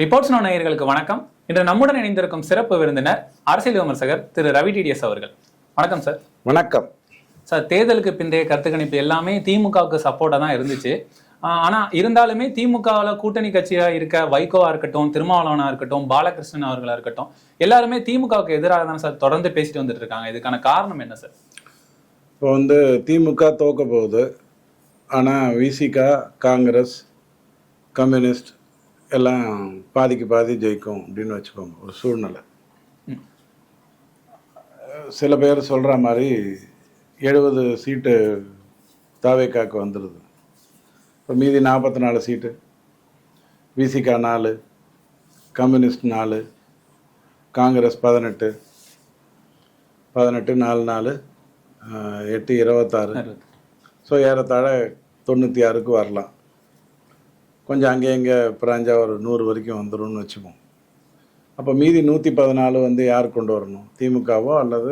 Reports no நேயர்களுக்கு வணக்கம். இன்று நம்முடன் இணைந்திருக்கும் சிறப்பு விருந்தினர் அரசியல் விமர்சகர் திரு ரவி டிடிஎஸ் அவர்கள். வணக்கம் சார். வணக்கம் சார். தேர்தலுக்கு பிந்தைய கருத்து கணிப்பு எல்லாமே திமுகவுக்கு சப்போர்ட்டா தான் இருந்துச்சு. ஆனா இருந்தாலுமே திமுகவில் கூட்டணி கட்சியா இருக்க வைகோவா இருக்கட்டும், திருமாவளவனா இருக்கட்டும், பாலகிருஷ்ணன் அவர்களா இருக்கட்டும், எல்லாருமே திமுகவுக்கு எதிராக தான் சார் தொடர்ந்து பேசிட்டு வந்துட்டு இருக்காங்க. இதுக்கான காரணம் என்ன சார்? இப்போ திமுக தோக்க போகுது, ஆனால் விசிக, காங்கிரஸ், கம்யூனிஸ்ட் எல்லாம் பாதிக்கு பாதி ஜெயிக்கும் அப்படின்னு வச்சுக்கோங்க. ஒரு சூழ்நிலை சில பேர் சொல்கிற மாதிரி 70 சீட்டு தாவேக்காக்கு வந்துடுது. இப்போ மீதி 44 சீட்டு விசிகா 4, கம்யூனிஸ்ட் 4, காங்கிரஸ் 18, 4 4 8 26. ஸோ ஏறத்தாழ 96க்கு வரலாம். கொஞ்சம் அங்கே இங்கே பிராஞ்சா ஒரு 100 வரைக்கும் வந்துடும்னு வச்சுப்போம். அப்போ மீதி 114 யார் கொண்டு வரணும்? திமுகவோ அல்லது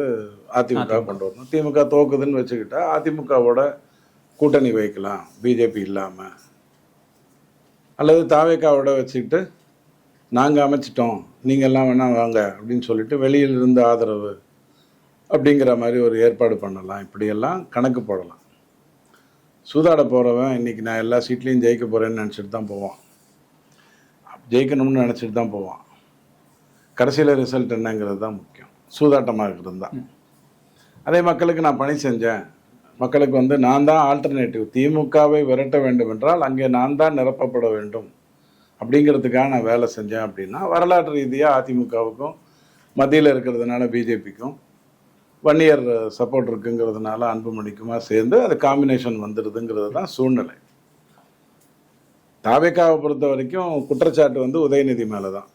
அதிமுக கொண்டு வரணும். திமுக தோக்குதுன்னு வச்சுக்கிட்டா அதிமுகவோட கூட்டணி வைக்கலாம், பிஜேபி இல்லாமல். அல்லது தாவேக்காவோட வச்சுக்கிட்டு நாங்கள் அமைச்சிட்டோம், நீங்கள்லாம் வேணால் வாங்க அப்படின்னு சொல்லிட்டு வெளியிலிருந்து ஆதரவு அப்படிங்கிற மாதிரி ஒரு ஏற்பாடு பண்ணலாம். இப்படியெல்லாம் கணக்கு போடலாம். சூதாட போகிறவன் இன்றைக்கி நான் எல்லா சீட்லேயும் ஜெயிக்க போகிறேன்னு நினச்சிட்டு தான் போவான், ஜெயிக்கணும்னு நினச்சிட்டு தான் போவான். கடைசியில் ரிசல்ட் என்னங்கிறது தான் முக்கியம். சூதாட்டமாக இருக்கிறது தான். அதே மக்களுக்கு நான் பணி செஞ்சேன், மக்களுக்கு நான் தான் ஆல்டர்னேட்டிவ், திமுகவை விரட்ட வேண்டும் என்றால் அங்கே நான் தான் நிரப்பப்பட வேண்டும் அப்படிங்கிறதுக்காக நான் வேலை செஞ்சேன் அப்படின்னா, வரலாற்று ரீதியாக அதிமுகவுக்கும் மத்தியில் இருக்கிறதுனால பிஜேபிக்கும் வன்னியர் சப்போர்ட் இருக்குங்கிறதுனால அன்புமணிக்குமா சேர்ந்து அது காம்பினேஷன் வந்துடுதுங்கிறது தான் சூழ்நிலை. தாவேக்காவை பொறுத்த வரைக்கும் குற்றச்சாட்டு உதயநிதி மேலே தான்.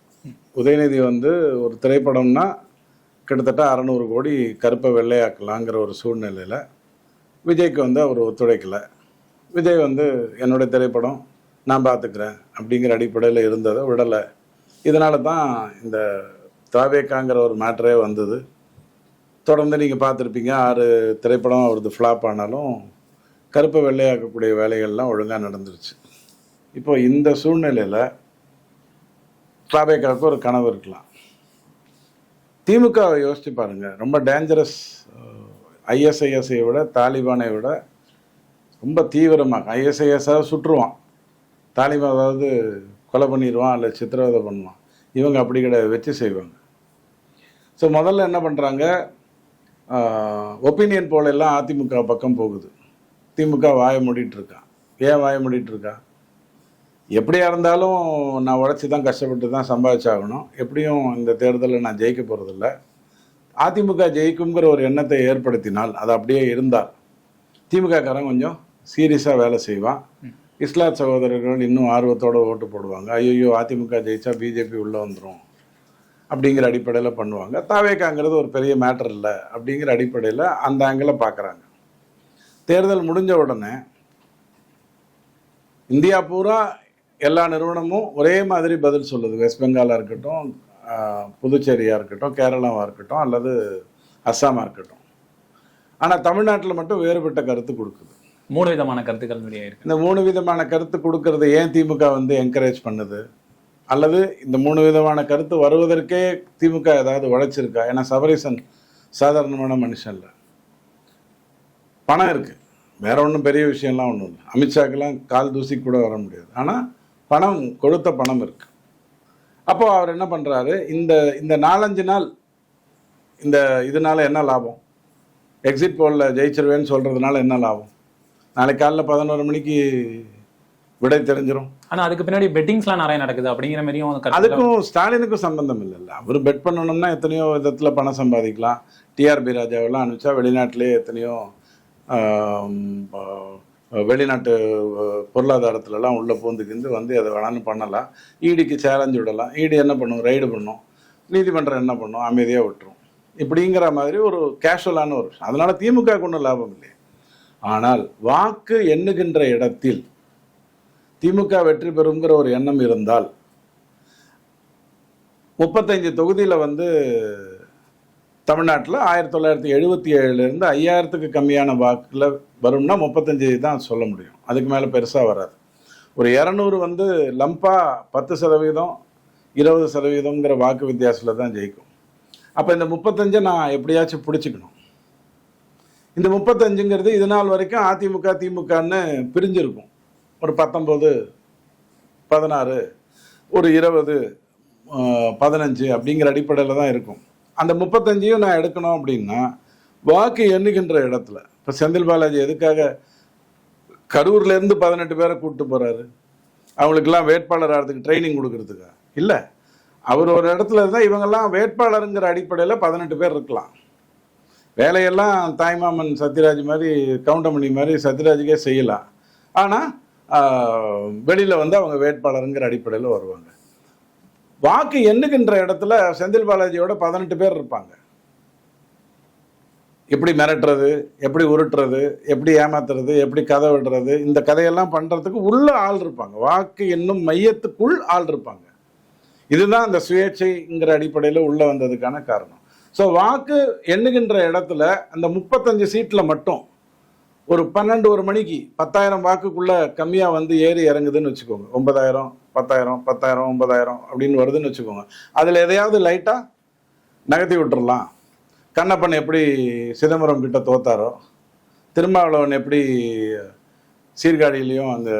உதயநிதி ஒரு திரைப்படம்னா கிட்டத்தட்ட 600 கோடி கருப்பை வெள்ளையாக்கலாங்கிற ஒரு சூழ்நிலையில் விஜய்க்கு அவர் ஒத்துழைக்கலை. விஜய் என்னுடைய திரைப்படம் நான் பார்த்துக்கிறேன் அப்படிங்கிற அடிப்படையில் இருந்ததை விடலை. இதனால தான் இந்த தாவேக்காங்கிற ஒரு மேட்டரே வந்தது. தொடர்ந்து நீங்கள் பார்த்துருப்பீங்க, 6 திரைப்படம் அவரது ஃப்ளாப் ஆனாலும் கருப்பை வெள்ளையாக்கக்கூடிய வேலைகள்லாம் ஒழுங்காக நடந்துருச்சு. இப்போ இந்த சூழ்நிலையில் தாவேக்காவுக்கு ஒரு கனவு இருக்கலாம். திமுகவை யோசிச்சு பாருங்கள், ரொம்ப டேஞ்சரஸ். ஐஎஸ்ஐஎஸ்ஐ விட, தாலிபானை விட ரொம்ப தீவிரமாக ஐஎஸ்ஐஎஸ்ஸாக சுற்றுவான், தாலிபான் அதாவது கொலை பண்ணிடுவான் இல்லை சித்திரவதை பண்ணுவான். இவங்க அப்படி கிடையாது, வச்சு செய்வாங்க. ஸோ முதல்ல என்ன பண்ணுறாங்க, ஒப்பீனியன் போல எல்லாம் அதிமுக பக்கம் போகுது. திமுக வாய மூடிட்டு இருக்கான். ஏன் வாய மூடிட்டு இருக்கா? எப்படியா இருந்தாலும் நான் உழைச்சி தான் கஷ்டப்பட்டு தான் சம்பாதிச்சாகணும், எப்படியும் இந்த தேர்தலில் நான் ஜெயிக்க போகிறதில்ல. அதிமுக ஜெயிக்குங்கிற ஒரு எண்ணத்தை ஏற்படுத்தினால், அது அப்படியே இருந்தால் திமுககாரன் கொஞ்சம் சீரியஸாக வேலை செய்வான். இஸ்லாத் சகோதரர்கள் இன்னும் ஆர்வத்தோடு ஓட்டு போடுவாங்க. ஐயோ அதிமுக ஜெயிச்சா பிஜேபி உள்ளே வந்துடும் அப்படிங்கிற அடிப்படையில் பண்ணுவாங்க. தாவேக்காங்கிறது ஒரு பெரிய மேட்டர் இல்லை அப்படிங்கிற அடிப்படையில் அந்த ஆங்கிளில் பார்க்குறாங்க. தேர்தல் முடிஞ்ச உடனே இந்தியா பூரா எல்லா நிறுவனமும் ஒரே மாதிரி பதில் சொல்லுது. வெஸ்ட் பெங்காலாக இருக்கட்டும், புதுச்சேரியாக இருக்கட்டும், கேரளாவாக இருக்கட்டும், அல்லது அஸ்ஸாமாக இருக்கட்டும். ஆனால் தமிழ்நாட்டில் மட்டும் வேறுபட்ட கருத்து கொடுக்குது. 3 விதமான கருத்துக்கள் வெளியாயிருக்கு. இந்த 3 விதமான கருத்து கொடுக்கறது ஏன் திமுக என்கரேஜ் பண்ணுது? அல்லது இந்த 3 விதமான கருத்து வருவதற்கே திமுக ஏதாவது உழைச்சிருக்கா? ஏன்னா சபரீசன் சாதாரணமான மனுஷன் இல்லை, பணம் இருக்குது, வேற ஒன்றும் பெரிய விஷயம்லாம் ஒன்றும் இல்லை. அமித்ஷாக்கெல்லாம் கால் தூசி கூட வர முடியாது. ஆனால் பணம், கொடுத்த பணம் இருக்குது. அப்போது அவர் என்ன பண்ணுறாரு, இந்த 4-5 நாள் இந்த இதனால என்ன லாபம்? எக்ஸிட் போலில் ஜெயிச்சிருவேன்னு சொல்கிறதுனால என்ன லாபம்? நாளைக்கு காலைல 11 மணிக்கு விடை தெரிஞ்சிடும். ஆனால் அதுக்கு பின்னாடி பெட்டிங்ஸ்லாம் நிறைய நடக்குது அப்படிங்கிற மாதிரியும். அதுக்கும் ஸ்டாலினுக்கும் சம்பந்தம் இல்லைல்ல. அவர் பெட் பண்ணணும்னா எத்தனையோ விதத்தில் பணம் சம்பாதிக்கலாம். டிஆர்பி ராஜாவெல்லாம் அனுப்பிச்சா வெளிநாட்டிலே எத்தனையோ வெளிநாட்டு பொருளாதாரத்துலலாம் உள்ளே பூந்துக்கிந்து எதை வேணாலும் பண்ணலாம். ஈடிக்கு சேலஞ்சு விடலாம். ஈடி என்ன பண்ணும்? ரைடு பண்ணும். நீதிமன்றம் என்ன பண்ணும்? அமைதியாக விட்டுரும். இப்படிங்கிற மாதிரி ஒரு கேஷுவலான ஒரு விஷயம். அதனால் திமுக ஒன்றும் லாபம் இல்லை. ஆனால் வாக்கு எண்ணுகின்ற இடத்தில் திமுக வெற்றி பெறுங்கிற ஒரு எண்ணம் இருந்தால் 35 தொகுதியில் தமிழ்நாட்டில் 1977 5000க்கு கம்மியான வாக்கில் வரும்னா 35 தான் சொல்ல முடியும். அதுக்கு மேலே பெருசாக வராது. ஒரு 200 லம்பா 10% 20% வாக்கு வித்தியாசத்தில் தான் ஜெயிக்கும். அப்போ இந்த 35 நான் எப்படியாச்சும் பிடிச்சிக்கணும். இந்த 35ங்கிறது இது நாள் வரைக்கும் அதிமுக திமுகன்னு பிரிஞ்சிருக்கும். ஒரு 19, 16, ஒரு 20, 15 அப்படிங்கிற அடிப்படையில் தான் இருக்கும். அந்த 35ஐயும் நான் எடுக்கணும் அப்படின்னா வாக்கு எண்ணுகின்ற இடத்துல இப்போ செந்தில் பாலாஜி எதுக்காக கரூர்லேருந்து 18 பேரை கூப்பிட்டு போகிறாரு? அவங்களுக்கெல்லாம் வேட்பாளர் ஆகிறதுக்கு ட்ரைனிங் கொடுக்கறதுக்கா? இல்லை, அவர் ஒரு இடத்துல இருந்தால் இவங்கெல்லாம் வேட்பாளருங்கிற அடிப்படையில் 18 பேர் இருக்கலாம். வேலையெல்லாம் தாய்மாமன் சத்யராஜ் மாதிரி கவுண்டமணி மாதிரி சத்யராஜுக்கே செய்யலாம். ஆனால் வெளியில் வந்து அவங்க வேட்பாளருங்கிற அடிப்படையில் வருவாங்க. வாக்கு எண்ணுகின்ற இடத்துல செந்தில் பாலாஜியோட 18 பேர் இருப்பாங்க. எப்படி மிரட்டுறது, எப்படி உருட்டுறது, எப்படி ஏமாத்துறது, எப்படி கதை விடுறது, இந்த கதையெல்லாம் பண்ணுறதுக்கு உள்ள ஆள் இருப்பாங்க. வாக்கு என்னும் மையத்துக்குள் ஆள் இருப்பாங்க. இதுதான் அந்த சுயேட்சைங்கிற அடிப்படையில் உள்ள வந்ததுக்கான காரணம். ஸோ வாக்கு எண்ணுகின்ற இடத்துல அந்த 35 சீட்டில் மட்டும் ஒரு 12 ஒரு மணிக்கு 10,000 வாக்குக்குள்ள கம்மியாக வந்து ஏறி இறங்குதுன்னு வச்சுக்கோங்க. 9,000, 10,000, 10,000, 9,000 அப்படின்னு வருதுன்னு வச்சுக்கோங்க. அதில் எதையாவது லைட்டாக நகர்த்தி விட்டுறலாம். கண்ணப்பன் எப்படி சிதம்பரம் கிட்ட தோத்தாரோ, திருமாவளவன் எப்படி சீர்காழியிலையும் அந்த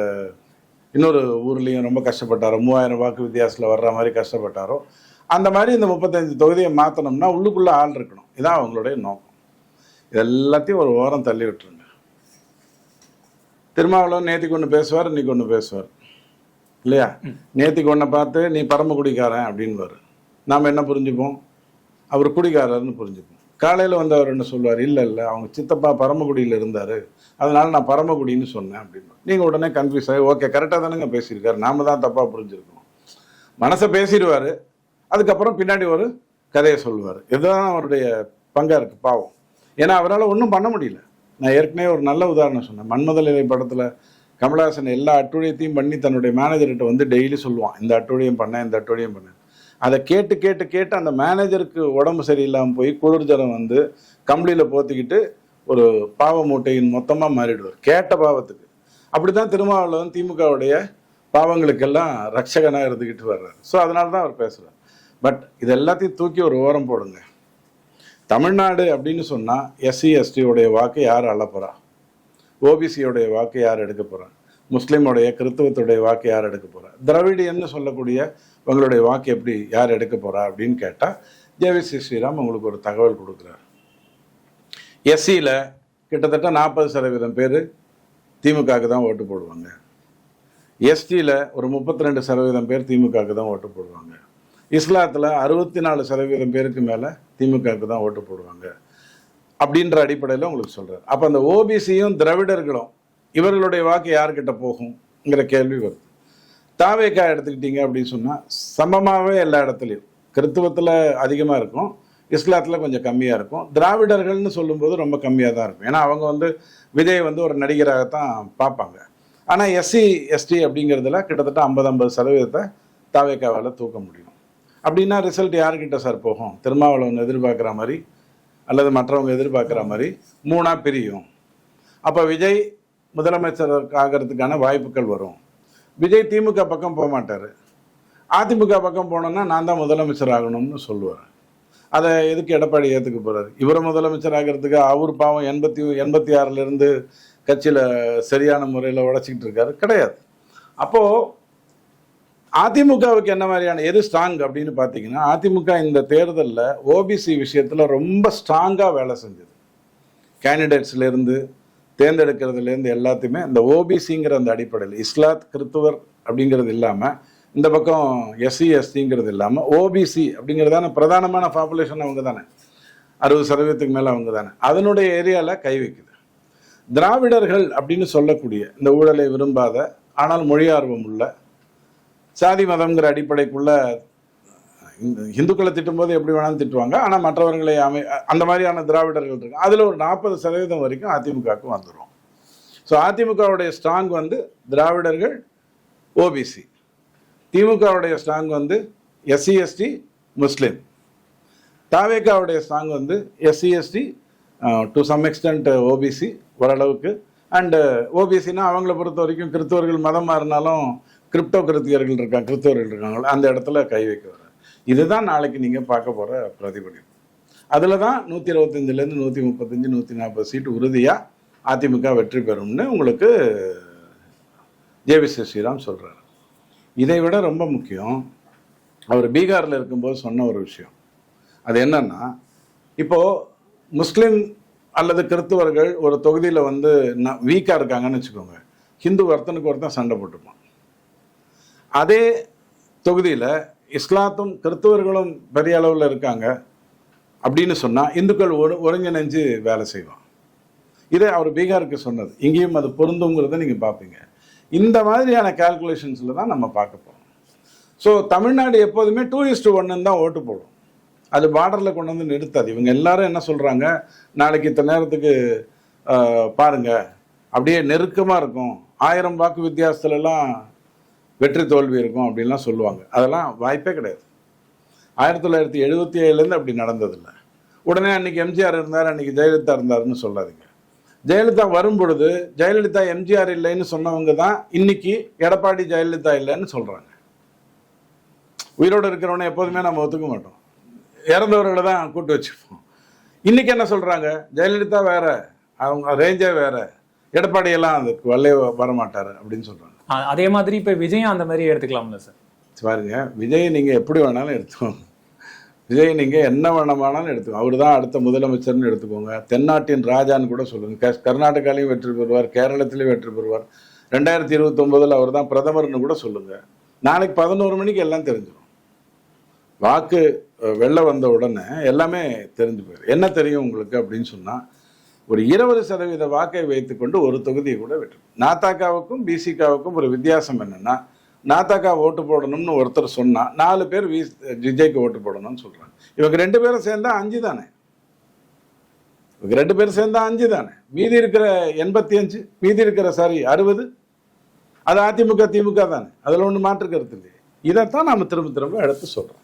இன்னொரு ஊர்லேயும் ரொம்ப கஷ்டப்பட்டாரோ, 3000 வாக்கு வித்தியாசத்தில் வர்ற மாதிரி கஷ்டப்பட்டாரோ, அந்த மாதிரி இந்த 35 தொகுதியை மாற்றணும்னா உள்ளுக்குள்ளே ஆள் இருக்கணும். இதான் அவங்களுடைய நோக்கம். இது எல்லாத்தையும் ஒரு ஓரம் தள்ளி விட்டுருங்க. திருமாவளவன் நேற்றுக்கு ஒன்று பேசுவார், இன்னைக்கு ஒன்று பேசுவார் இல்லையா? நேற்றுக்கு ஒன்றை பார்த்து நீ பரமக்குடிக்காரன் அப்படின்வார். நாம் என்ன புரிஞ்சுப்போம்? அவர் குடிக்காரர்னு புரிஞ்சுப்போம். காலையில் வந்து அவர் என்ன சொல்லுவார்? இல்லை அவங்க சித்தப்பா பரமக்குடியில் இருந்தார், அதனால நான் பரமக்குடின்னு சொன்னேன் அப்படின்னு. நீங்கள் உடனே கன்ஃபியூஸ் ஆகி ஓகே கரெக்டாக தானேங்க பேசியிருக்காரு, நாம தான் தப்பாக புரிஞ்சுருக்கோம். மனசை பேசிடுவார், அதுக்கப்புறம் பின்னாடி ஒரு கதையை சொல்லுவார். இதுதான் அவருடைய பங்காக இருக்குது பாவம். ஏன்னா அவரால் ஒன்றும் பண்ண முடியல. நான் ஏற்கனவே ஒரு நல்ல உதாரணம் சொன்னேன். மன்மதலிலை படத்தில் கமலஹாசன் எல்லா அட்டுழியத்தையும் பண்ணி தன்னுடைய மேனேஜர்கிட்ட வந்து டெய்லி சொல்லுவான், இந்த அட்டுழியம் பண்ணேன், இந்த அட்டுழியம் பண்ணேன். அதை கேட்டு கேட்டு கேட்டு அந்த மேனேஜருக்கு உடம்பு சரியில்லாமல் போய் குளிர்ஜரம் வந்து கம்பளியில் போத்திக்கிட்டு ஒரு பாவ மூட்டையின் மொத்தமாக மாறிடுவார் கேட்ட பாவத்துக்கு. அப்படி தான் திருமாவளவன் திமுகவுடைய பாவங்களுக்கெல்லாம் ரட்சகனாக இருந்துக்கிட்டு வர்றாரு. ஸோ அதனால தான் அவர் பேசுகிறார். பட் இது எல்லாத்தையும் தூக்கி ஒரு ஓரம் போடுங்க. தமிழ்நாடு அப்படின்னு சொன்னால் எஸ்சி எஸ்டியோடைய வாக்கு யார் அள்ள போகிறா? ஓபிசியோடைய வாக்கு யார் எடுக்க போகிறா? முஸ்லீமுடைய கிறித்துவத்துடைய வாக்கு யார் எடுக்க போகிறா? திராவிடியன்னு சொல்லக்கூடிய உங்களுடைய வாக்கு எப்படி யார் எடுக்க போகிறா அப்படின்னு கேட்டால் ஜேவிசி ஸ்ரீராம் உங்களுக்கு ஒரு தகவல் கொடுக்குறாரு. எஸ்சியில் கிட்டத்தட்ட 40% பேர் திமுகவுக்கு தான் ஓட்டு போடுவாங்க. எஸ்டியில் ஒரு 32% பேர் திமுகவுக்கு தான் ஓட்டு போடுவாங்க. இஸ்லாத்தில் 64% பேருக்கு மேலே திமுகவுக்கு தான் ஓட்டு போடுவாங்க அப்படின்ற அடிப்படையில் உங்களுக்கு சொல்கிறார். அப்போ அந்த ஓபிசியும் திராவிடர்களும் இவர்களுடைய வாக்கு யார்கிட்ட போகுங்கிற கேள்வி வருது. தாவேக்கா எடுத்துக்கிட்டீங்க அப்படின்னு சொன்னால் சமமாகவே எல்லா இடத்துலையும் கிறித்துவத்தில் அதிகமாக இருக்கும், இஸ்லாத்தில் கொஞ்சம் கம்மியாக இருக்கும். திராவிடர்கள்னு சொல்லும்போது ரொம்ப கம்மியாக தான் இருக்கும். ஏன்னா அவங்க வந்து விஜய் வந்து ஒரு நடிகராகத்தான் பார்ப்பாங்க. ஆனால் எஸ்சி எஸ்டி அப்படிங்கிறதுல கிட்டத்தட்ட 50% தாவேக்காவால் தூக்க முடியும். அப்படின்னா ரிசல்ட் யார்கிட்ட சார் போகும்? திருமாவளவன் எதிர்பார்க்குற மாதிரி அல்லது மற்றவங்க எதிர்பார்க்குற மாதிரி 3ஆ பிரியும். அப்போ விஜய் முதலமைச்சர் ஆகிறதுக்கான வாய்ப்புகள் வரும். விஜய் திமுக பக்கம் போக மாட்டார். அதிமுக பக்கம் போனோன்னா நான் தான் முதலமைச்சர் ஆகணும்னு சொல்லுவார். அதை எதுக்கு எடப்பாடி ஏற்றுக்க போகிறார்? இவரை முதலமைச்சர் ஆகிறதுக்கு அவர் பாவம் 86 கட்சியில் சரியான முறையில் உழைச்சிக்கிட்டு இருக்காரு கிடையாது. அப்போது அதிமுகவுக்கு என்ன மாதிரியான எது ஸ்ட்ராங் அப்படின்னு பார்த்தீங்கன்னா, அதிமுக இந்த தேர்தலில் ஓபிசி விஷயத்தில் ரொம்ப ஸ்ட்ராங்காக வேலை செஞ்சது. கேண்டிடேட்ஸ்லேருந்து தேர்ந்தெடுக்கிறதுலேருந்து எல்லாத்தையுமே இந்த ஓபிசிங்கிற அந்த அடிப்படையில் இஸ்லாத் கிறித்துவர் அப்படிங்கிறது இல்லாமல், இந்த பக்கம் எஸ்சி எஸ்டிங்கிறது இல்லாமல் ஓபிசி அப்படிங்கிறதான பிரதானமான பாப்புலேஷன் அவங்க தானே, 60% மேலே அவங்க தானே, அதனுடைய ஏரியாவில் கை வைக்குது. திராவிடர்கள் அப்படின்னு சொல்லக்கூடிய இந்த ஊழலை விரும்பாத ஆனால் மொழி ஆர்வம் உள்ள சாதி மதம்ங்கிற அடிப்படைக்குள்ள இந்துக்களை திட்டும்போது எப்படி வேணாலும் திட்டுவாங்க, ஆனால் மற்றவர்களை அந்த மாதிரியான திராவிடர்கள் இருக்கு. அதில் ஒரு 40% வரைக்கும் அதிமுகவுக்கு வந்துடும். ஸோ அதிமுகவுடைய ஸ்ட்ராங் வந்து திராவிடர்கள், ஓபிசி. திமுகவுடைய ஸ்ட்ராங் வந்து எஸ்சி எஸ்டி, முஸ்லீம். தாவேக்காவுடைய ஸ்ட்ராங் வந்து SC ST, to some extent OBC ஓரளவுக்கு. அண்டு ஓபிசினா அவங்கள பொறுத்த வரைக்கும் கிறிஸ்தவர்கள் மதம் மாறினாலும் கிரிப்டோ கிறிஸ்தவர்கள் இருக்காங்களோ அந்த இடத்துல கை வைக்க வர்றாரு. இதுதான் நாளைக்கு நீங்கள் பார்க்க போகிற பிரதிபலிப்பு. அதில் தான் 125லேருந்து 135 140 சீட்டு உறுதியாக அதிமுக வெற்றி பெறும்னு உங்களுக்கு ஜேவி ஸ்ரீராம் சொல்கிறார். இதை விட ரொம்ப முக்கியம், அவர் பீகாரில் இருக்கும்போது சொன்ன ஒரு விஷயம். அது என்னன்னா, இப்போது முஸ்லீம் அல்லது கிறிஸ்துவர்கள் ஒரு தொகுதியில் வந்து வீக்காக இருக்காங்கன்னு வச்சுக்கோங்க, ஹிந்து ஒருத்தனுக்கு ஒருத்தன் சண்டை போட்டுப்பான். அதே தொகுதியில் இஸ்லாத்தும் கிறிஸ்துவர்களும் பெரிய அளவில் இருக்காங்க அப்படின்னு சொன்னால் இந்துக்கள் ஒருங்கிணைஞ்சு வேலை செய்வான். இதை அவர் பீகாருக்கு சொன்னது. இங்கேயும் அது பொருந்துங்கிறத நீங்கள் பார்ப்பீங்க. இந்த மாதிரியான கால்குலேஷன்ஸில் தான் நம்ம பார்க்க போகிறோம். ஸோ தமிழ்நாடு எப்போதுமே 2:1 தான் ஓட்டு போடும். அது பார்டரில் கொண்டு வந்து நிறுத்தாது. இவங்க எல்லாரும் என்ன சொல்கிறாங்க, நாளைக்கு இத்தனை நேரத்துக்கு பாருங்க அப்படியே நெருக்கமாக இருக்கும், 1000 வாக்கு வித்தியாசத்துலலாம் வெற்றி தோல்வி இருக்கும் அப்படின்லாம் சொல்லுவாங்க. அதெல்லாம் வாய்ப்பே கிடையாது. 1977லேருந்து அப்படி நடந்ததில்லை. உடனே அன்றைக்கி எம்ஜிஆர் இருந்தார், அன்றைக்கி ஜெயலலிதா இருந்தாருன்னு சொல்லாதீங்க. ஜெயலலிதா வரும்பொழுது ஜெயலலிதா எம்ஜிஆர் இல்லைன்னு சொன்னவங்க தான் இன்னைக்கு எடப்பாடி ஜெயலலிதா இல்லைன்னு சொல்கிறாங்க. உயிரோடு இருக்கிறவனை எப்போதுமே நம்ம ஒத்துக்க மாட்டோம், இறந்தவர்களை தான் கூட்டு வச்சுப்போம். இன்னைக்கு என்ன சொல்கிறாங்க, ஜெயலலிதா வேற, அவங்க ரேஞ்சே வேற, எடப்பாடியெல்லாம் அதுக்கு வல்லே வரமாட்டார் அப்படின்னு சொல்கிறாங்க. அதே மாதிரி இப்போ விஜயம் அந்த மாதிரி எடுத்துக்கலாம்ல சார்? பாருங்க, விஜய் நீங்கள் எப்படி வேணாலும் எடுத்துக்கோங்க, விஜய் நீங்கள் என்ன வேணாலும் எடுத்துக்கோங்க, அவர் தான் அடுத்த முதலமைச்சர்னு எடுத்துக்கோங்க, தென்னாட்டின் ராஜான்னு கூட சொல்லுங்கள். கர்நாடகாலையும் வெற்றி பெறுவார், கேரளத்திலையும் வெற்றி பெறுவார், 2029 அவர் தான் பிரதமர்னு கூட சொல்லுங்கள். நாளைக்கு 11 மணிக்கு எல்லாம் தெரிஞ்சிடும். வாக்கு வெளில வந்த உடனே எல்லாமே தெரிஞ்சு போயிடும். என்ன தெரியும் உங்களுக்கு அப்படின்னு சொன்னால், ஒரு 20% வாக்கை வைத்துக்கொண்டு ஒரு தொகுதியை கூட வெற்றி. நாத்தாக்காவுக்கும் பிசிகாவுக்கும் ஒரு வித்தியாசம் என்னென்னா, நாத்தாக்கா ஓட்டு போடணும்னு ஒருத்தர் சொன்னால் 4 பேர் விஜய்க்கு ஓட்டு போடணும்னு சொல்கிறாங்க. இவங்க 2 பேரும் சேர்ந்தா 5 தானே, இவங்க 2 பேரும் சேர்ந்தா 5 தானே, மீதி இருக்கிற 85, மீதி இருக்கிற 60 அது அதிமுக திமுக தானே, அதில் ஒன்று மாற்று கருத்து இல்லையே. இதைத்தான் நாம் திரும்ப எடுத்து சொல்கிறோம்.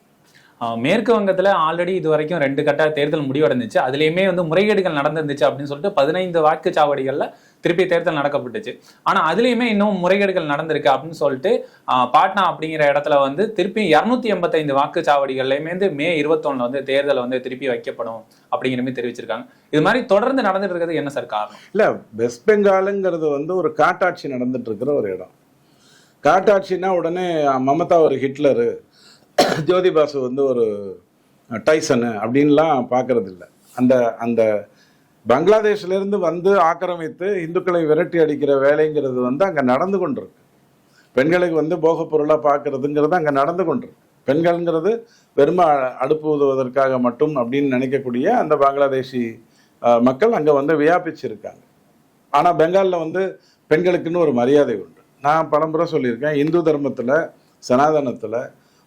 மேற்கு வங்கத்தில் ஆல்ரெடி இது வரைக்கும் 2 கட்ட தேர்தல் முடிவடைந்துச்சு. அதுலேயுமே வந்து முறைகேடுகள் நடந்துருந்துச்சு அப்படின்னு சொல்லிட்டு 15 வாக்குச்சாவடிகளில் திருப்பி தேர்தல் நடக்கப்பட்டுச்சு. ஆனால் அதுலேயுமே இன்னும் முறைகேடுகள் நடந்திருக்கு அப்படின்னு சொல்லிட்டு பாட்னா அப்படிங்கிற இடத்துல வந்து திருப்பி 285 வாக்குச்சாவடிகள்லையுமே வந்து மே 21 வந்து தேர்தல் வந்து திருப்பி வைக்கப்படும் அப்படிங்கிற மாதிரி தெரிவிச்சிருக்காங்க. இது மாதிரி தொடர்ந்து நடந்துட்டு இருக்கிறது என்ன சார் காரணம்? இல்லை, வெஸ்ட் பெங்காலுங்கிறது வந்து ஒரு காட்டாட்சி நடந்துட்டு இருக்கிற ஒரு இடம். காட்டாட்சின்னா உடனே மமதா ஒரு ஹிட்லரு, ஜோதி பாசு வந்து ஒரு டைசனு அப்படின்லாம் பார்க்கறது இல்லை. அந்த அந்த பங்களாதேஷ்லேருந்து வந்து ஆக்கிரமித்து இந்துக்களை விரட்டி அடிக்கிற வேலைங்கிறது வந்து அங்கே நடந்து கொண்டிருக்கு. பெண்களுக்கு வந்து போகப் பொருளாக பார்க்கறதுங்கிறது அங்கே நடந்து கொண்டிருக்கு. பெண்கள்ங்கிறது வெறுமை அடுப்பு ஊதுவதற்காக மட்டும் அப்படின்னு நினைக்கக்கூடிய அந்த பங்களாதேஷி மக்கள் அங்கே வந்து வியாபிச்சிருக்காங்க. ஆனால் பெங்காலில் வந்து பெண்களுக்குன்னு ஒரு மரியாதை உண்டு. நான் பலமுறை சொல்லியிருக்கேன், இந்து தர்மத்தில் சனாதனத்தில்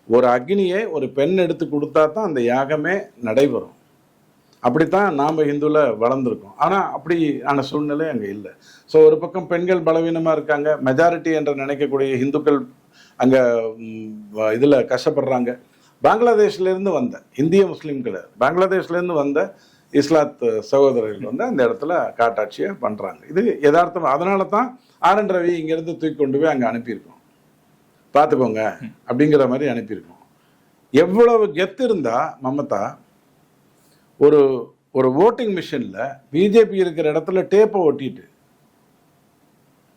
ஒரு அக்னியை ஒரு பெண் எடுத்து கொடுத்தா தான் அந்த யாகமே நடைபெறும். அப்படித்தான் நாம் ஹிந்துவில் வளர்ந்துருக்கோம். ஆனால் அப்படியான சூழ்நிலை அங்கே இல்லை. ஸோ ஒரு பக்கம் பெண்கள் பலவீனமாக இருக்காங்க, மெஜாரிட்டி என்று நினைக்கக்கூடிய இந்துக்கள் அங்கே இதில் கஷ்டப்படுறாங்க. பங்களாதேஷ்லேருந்து வந்த இந்திய முஸ்லீம்கள், பங்களாதேஷ்லேருந்து வந்த இஸ்லாத் சகோதரர்கள் வந்து அந்த இடத்துல காட்டாட்சியை பண்ணுறாங்க. இது யதார்த்தம். அதனால தான் ஆர்.என். ரவி இங்கேருந்து தூக்கி கொண்டு போய் அங்கே அனுப்பியிருக்கோம், பார்த்துக்கோங்க அப்படிங்கிற மாதிரி அனுப்பியிருக்கோம். எவ்வளவு கெத்து இருந்தா மமதா ஒரு ஒரு ஓட்டிங் மிஷினில் பிஜேபி இருக்கிற இடத்துல டேப்பை ஒட்டிட்டு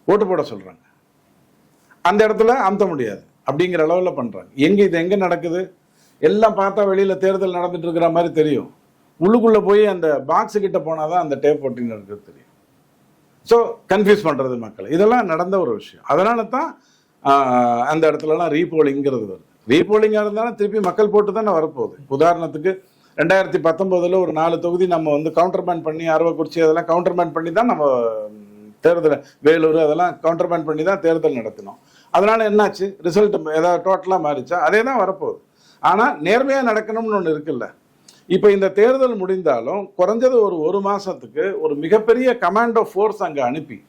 ஓட்டு போட சொல்கிறாங்க, அந்த இடத்துல அமுத்த முடியாது அப்படிங்கிற அளவில் பண்ணுறாங்க. இது எங்கே நடக்குது? எல்லாம் பார்த்தா வெளியில் தேர்தல் நடந்துட்டு இருக்கிற மாதிரி தெரியும், உள்ளுக்குள்ளே போய் அந்த பாக்ஸு கிட்ட போனால் தான் அந்த டேப் ஒட்டின்னு இருக்கிறது தெரியும். ஸோ கன்ஃபியூஸ் பண்ணுறது மக்களை. இதெல்லாம் நடந்த ஒரு விஷயம். அதனால தான் அந்த இடத்துலலாம் ரீபோலிங்கிறது வருது. ரீபோலிங்காக இருந்தாலும் திருப்பி மக்கள் போட்டு தானே வரப்போகுது. உதாரணத்துக்கு 2019 ஒரு 4 தொகுதி நம்ம வந்து கவுண்டர்மேன் பண்ணி, அரவக்குறிச்சி அதெல்லாம் கவுண்டர்மேன் பண்ணி தான் நம்ம தேர்தல், வேலூர் அதெல்லாம் கவுண்டர்மேன் பண்ணி தான் தேர்தல் நடத்தினோம். அதனால என்னாச்சு, ரிசல்ட் ஏதாவது டோட்டலாக மாறிச்சா? அதே தான் வரப்போகுது. ஆனால் நேர்மையாக நடக்கணும்னு ஒன்று இருக்குல்ல. இப்போ இந்த தேர்தல் முடிந்தாலும் குறைஞ்சது ஒரு மாதத்துக்கு ஒரு மிகப்பெரிய கமாண்டோ ஃபோர்ஸ் அங்கே அனுப்பி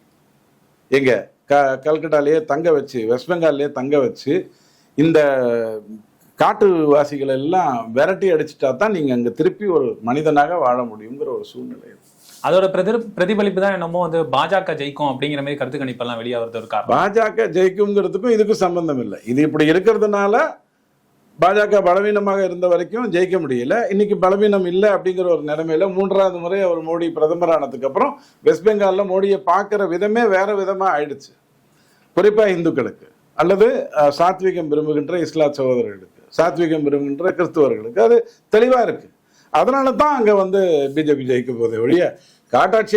எங்க கல்கட்டாலேயே தங்க வச்சு, வெஸ்ட் பெங்கால்லேயே தங்க வச்சு இந்த காட்டுவாசிகளை எல்லாம் விரட்டி அடிச்சுட்டா தான் நீங்கள் அங்கே திருப்பி ஒரு மனிதனாக வாழ முடியுங்கிற ஒரு சூழ்நிலை. அதோட பிரதிபலிப்பு தான் என்னமோ வந்து பாஜக ஜெயிக்கும் அப்படிங்கிற மாதிரி கருத்து கணிப்பெல்லாம் வெளியாகிறது ஒரு காரணம். பாஜக ஜெயிக்குங்கிறதுக்கும் இதுக்கும் சம்பந்தம் இல்லை. இது இப்படி இருக்கிறதுனால பாஜக பலவீனமாக இருந்த வரைக்கும் ஜெயிக்க முடியல. இன்னைக்கு பலவீனம் இல்லை அப்படிங்கிற ஒரு நிலைமையில 3வது முறை அவர் மோடி பிரதமர் ஆனதுக்கு அப்புறம் வெஸ்ட் பெங்கால்ல மோடியை பார்க்கிற விதமே வேற விதமா ஆயிடுச்சு. குறிப்பா இந்துக்களுக்கு அல்லது சாத்வீகம் விரும்புகின்ற இஸ்லாத் சகோதரர்களுக்கு, சாத்வீகம் விரும்புகின்ற கிறிஸ்துவர்களுக்கு அது தெளிவா இருக்கு. அதனால தான் அங்க வந்து பிஜேபி ஜெயிக்க போதே ஒழிய காட்டாட்சி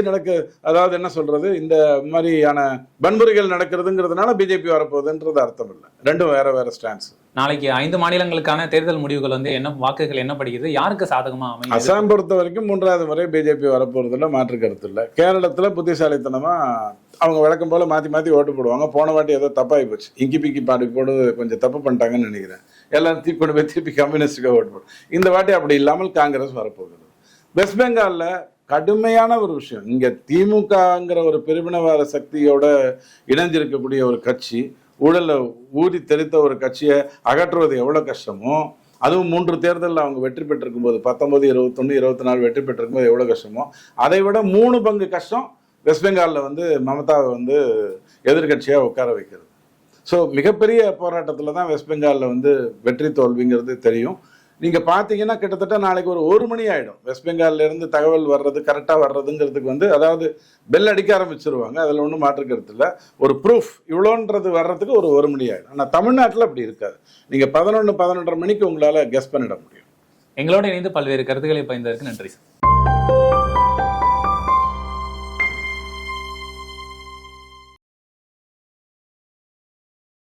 அதாவது என்ன சொல்றது, இந்த மாதிரியான வன்முறைகள் நடக்கிறதுங்கிறதுனால பிஜேபி வரப்போகுதுன்றது அர்த்தம் இல்லை. ரெண்டும் வேற வேற ஸ்டாண்ட்ஸ். நாளைக்கு 5 மாநிலங்களுக்கான தேர்தல் முடிவுகள் வந்து என்ன வாக்குகள் என்ன படிக்கிறது, யாருக்கு சாதகமா அமையும்? அசாம் பொறுத்த வரைக்கும் 3வது முறை பிஜேபி வரப்போறதுல மாற்று கருத்து இல்லை. கேரளத்துல புத்திசாலித்தனமா அவங்க வழக்கம் போல மாத்தி மாத்தி ஓட்டு போடுவாங்க. போன வாட்டி ஏதோ தப்பாகி போச்சு, இங்கி பிக்கி பாட்டு போடு கொஞ்சம் தப்பு பண்ணிட்டாங்கன்னு நினைக்கிறேன். எல்லாரும் திருப்பி கம்யூனிஸ்டுக்காக ஓட்டு போடும். இந்த வாட்டி அப்படி இல்லாமல் காங்கிரஸ் வரப்போகுது. வெஸ்ட் பெங்கால்ல கடுமையான ஒரு விஷயம், இங்க திமுகங்கிற ஒரு பிரிவினவாத சக்தியோட இணைஞ்சிருக்கக்கூடிய ஒரு கட்சி, ஊழல ஊதி தெளித்த ஒரு கட்சியை அகற்றுவது எவ்வளவு கஷ்டமோ, அதுவும் 3 தேர்தலில் அவங்க வெற்றி பெற்றிருக்கும் போது 19, 21, 24 வெற்றி பெற்றிருக்கும் போது எவ்வளவு கஷ்டமோ, அதை விட 3 பங்கு கஷ்டம் வெஸ்ட் பெங்காலில் வந்து மமதாவை வந்து எதிர்கட்சியாக உட்கார வைக்கிறது. ஸோ மிகப்பெரிய போராட்டத்தில் தான் வெஸ்ட் பெங்காலில் வந்து வெற்றி தோல்விங்கிறது தெரியும். நீங்கள் பார்த்தீங்கன்னா கிட்டத்தட்ட நாளைக்கு ஒரு 1 மணி ஆகிடும் வெஸ்ட் பெங்கால்ல இருந்து தகவல் வர்றது, கரெக்டாக வர்றதுங்கிறதுக்கு வந்து, அதாவது பெல் அடிக்க ஆரம்பிச்சிருவாங்க, அதில் ஒன்றும் மாற்றுக்கிறது இல்லை. ஒரு ப்ரூஃப் இவ்வளோன்றது வர்றதுக்கு ஒரு 1 மணி ஆகிடும். ஆனால் தமிழ்நாட்டில் அப்படி இருக்காது. நீங்கள் 11, 11:30 மணிக்கு உங்களால் கெஸ் பண்ணிட முடியும். எங்களோட இணைந்து பல்வேறு கருத்துக்களை பகிர்ந்ததற்கு நன்றி சார்.